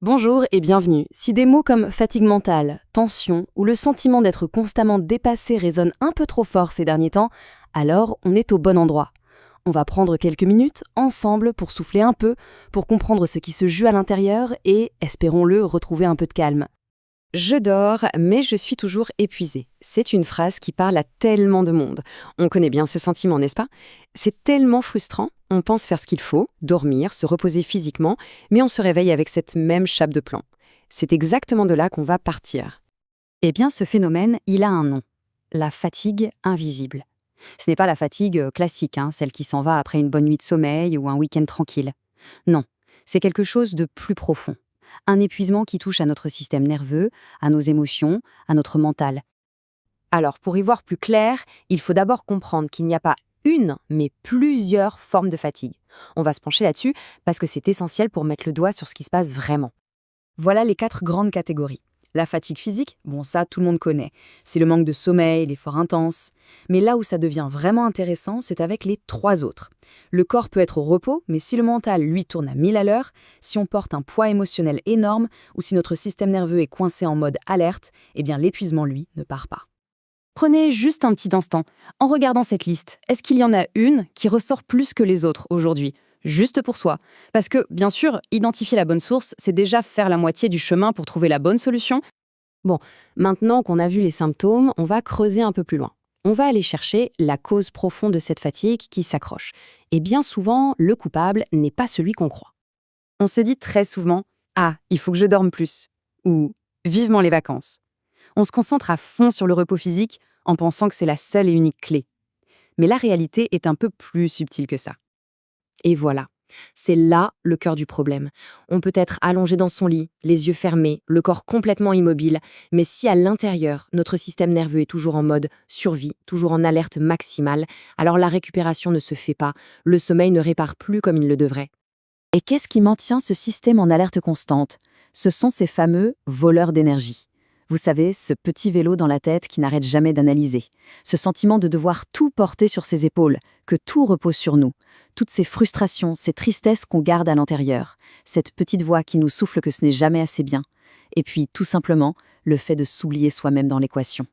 Bonjour et bienvenue. Si des mots comme fatigue mentale, tension ou le sentiment d'être constamment dépassé résonnent un peu trop fort ces derniers temps, alors on est au bon endroit. On va prendre quelques minutes ensemble pour souffler un peu, pour comprendre ce qui se joue à l'intérieur et, espérons-le, retrouver un peu de calme. Je dors, mais je suis toujours épuisée. C'est une phrase qui parle à tellement de monde. On connaît bien ce sentiment, n'est-ce pas? C'est tellement frustrant. On pense faire ce qu'il faut, dormir, se reposer physiquement, mais on se réveille avec cette même chape de plomb. C'est exactement de là qu'on va partir. Eh bien, ce phénomène, il a un nom. La fatigue invisible. Ce n'est pas la fatigue classique, celle qui s'en va après une bonne nuit de sommeil ou un week-end tranquille. Non, c'est quelque chose de plus profond. Un épuisement qui touche à notre système nerveux, à nos émotions, à notre mental. Alors, pour y voir plus clair, il faut d'abord comprendre qu'il n'y a pas une, mais plusieurs formes de fatigue. On va se pencher là-dessus parce que c'est essentiel pour mettre le doigt sur ce qui se passe vraiment. Voilà les 4 grandes catégories. La fatigue physique, bon ça tout le monde connaît, c'est le manque de sommeil, l'effort intense. Mais là où ça devient vraiment intéressant, c'est avec les 3 autres. Le corps peut être au repos, mais si le mental, lui, tourne à 1000 à l'heure, si on porte un poids émotionnel énorme, ou si notre système nerveux est coincé en mode alerte, eh bien l'épuisement, lui, ne part pas. Prenez juste un petit instant. En regardant cette liste, est-ce qu'il y en a une qui ressort plus que les autres aujourd'hui? Juste pour soi. Parce que, bien sûr, identifier la bonne source, c'est déjà faire la moitié du chemin pour trouver la bonne solution. Bon, maintenant qu'on a vu les symptômes, on va creuser un peu plus loin. On va aller chercher la cause profonde de cette fatigue qui s'accroche. Et bien souvent, le coupable n'est pas celui qu'on croit. On se dit très souvent « Ah, il faut que je dorme plus » ou « Vivement les vacances ». On se concentre à fond sur le repos physique en pensant que c'est la seule et unique clé. Mais la réalité est un peu plus subtile que ça. Et voilà, c'est là le cœur du problème. On peut être allongé dans son lit, les yeux fermés, le corps complètement immobile, mais si à l'intérieur, notre système nerveux est toujours en mode survie, toujours en alerte maximale, alors la récupération ne se fait pas, le sommeil ne répare plus comme il le devrait. Et qu'est-ce qui maintient ce système en alerte constante? Ce sont ces fameux voleurs d'énergie. Vous savez, ce petit vélo dans la tête qui n'arrête jamais d'analyser. Ce sentiment de devoir tout porter sur ses épaules, que tout repose sur nous. Toutes ces frustrations, ces tristesses qu'on garde à l'intérieur. Cette petite voix qui nous souffle que ce n'est jamais assez bien. Et puis, tout simplement, le fait de s'oublier soi-même dans l'équation.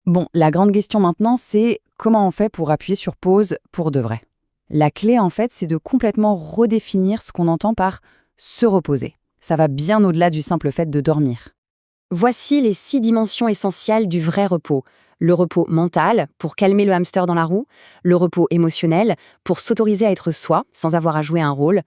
Bon, la grande question maintenant, c'est comment on fait pour appuyer sur pause pour de vrai? La clé, en fait, c'est de complètement redéfinir ce qu'on entend par se reposer. Ça va bien au-delà du simple fait de dormir. Voici les 6 dimensions essentielles du vrai repos. Le repos mental, pour calmer le hamster dans la roue. Le repos émotionnel, pour s'autoriser à être soi, sans avoir à jouer un rôle.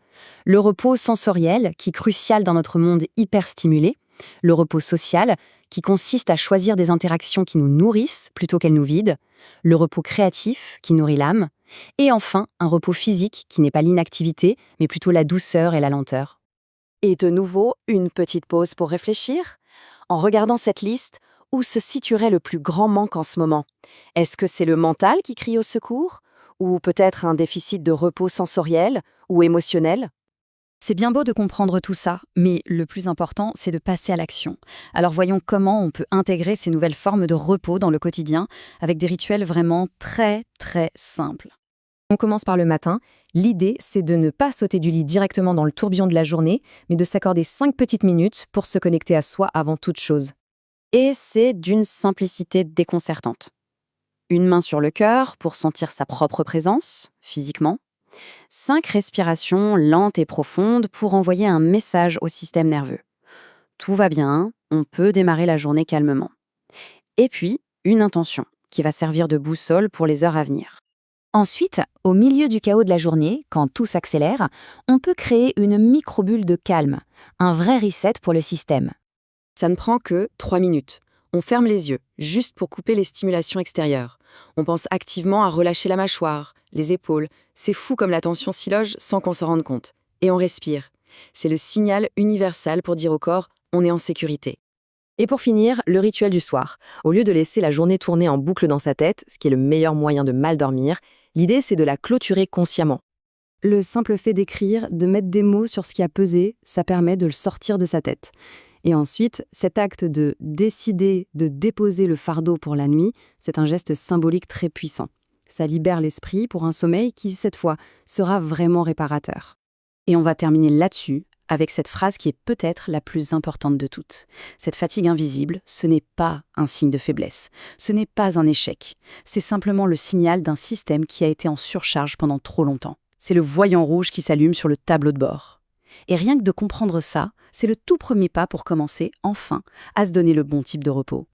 Le repos sensoriel, qui est crucial dans notre monde hyper stimulé. Le repos social, qui consiste à choisir des interactions qui nous nourrissent plutôt qu'elles nous vident. Le repos créatif, qui nourrit l'âme. Et enfin, un repos physique, qui n'est pas l'inactivité, mais plutôt la douceur et la lenteur. Et de nouveau, une petite pause pour réfléchir. En regardant cette liste, où se situerait le plus grand manque en ce moment? Est-ce que c'est le mental qui crie au secours? Ou peut-être un déficit de repos sensoriel ou émotionnel? C'est bien beau de comprendre tout ça, mais le plus important, c'est de passer à l'action. Alors voyons comment on peut intégrer ces nouvelles formes de repos dans le quotidien avec des rituels vraiment très très simples. On commence par le matin. L'idée, c'est de ne pas sauter du lit directement dans le tourbillon de la journée, mais de s'accorder 5 petites minutes pour se connecter à soi avant toute chose. Et c'est d'une simplicité déconcertante. Une main sur le cœur pour sentir sa propre présence, physiquement. 5 respirations lentes et profondes pour envoyer un message au système nerveux. Tout va bien, on peut démarrer la journée calmement. Et puis, une intention qui va servir de boussole pour les heures à venir. Ensuite, au milieu du chaos de la journée, quand tout s'accélère, on peut créer une micro-bulle de calme, un vrai reset pour le système. Ça ne prend que 3 minutes. On ferme les yeux, juste pour couper les stimulations extérieures. On pense activement à relâcher la mâchoire, les épaules. C'est fou comme la tension s'y loge sans qu'on s'en rende compte. Et on respire. C'est le signal universel pour dire au corps « on est en sécurité ». Et pour finir, le rituel du soir. Au lieu de laisser la journée tourner en boucle dans sa tête, ce qui est le meilleur moyen de mal dormir, l'idée c'est de la clôturer consciemment. Le simple fait d'écrire, de mettre des mots sur ce qui a pesé, ça permet de le sortir de sa tête. Et ensuite, cet acte de décider de déposer le fardeau pour la nuit, c'est un geste symbolique très puissant. Ça libère l'esprit pour un sommeil qui, cette fois, sera vraiment réparateur. Et on va terminer là-dessus, avec cette phrase qui est peut-être la plus importante de toutes. Cette fatigue invisible, ce n'est pas un signe de faiblesse, ce n'est pas un échec, c'est simplement le signal d'un système qui a été en surcharge pendant trop longtemps. C'est le voyant rouge qui s'allume sur le tableau de bord. Et rien que de comprendre ça, c'est le tout premier pas pour commencer, enfin, à se donner le bon type de repos.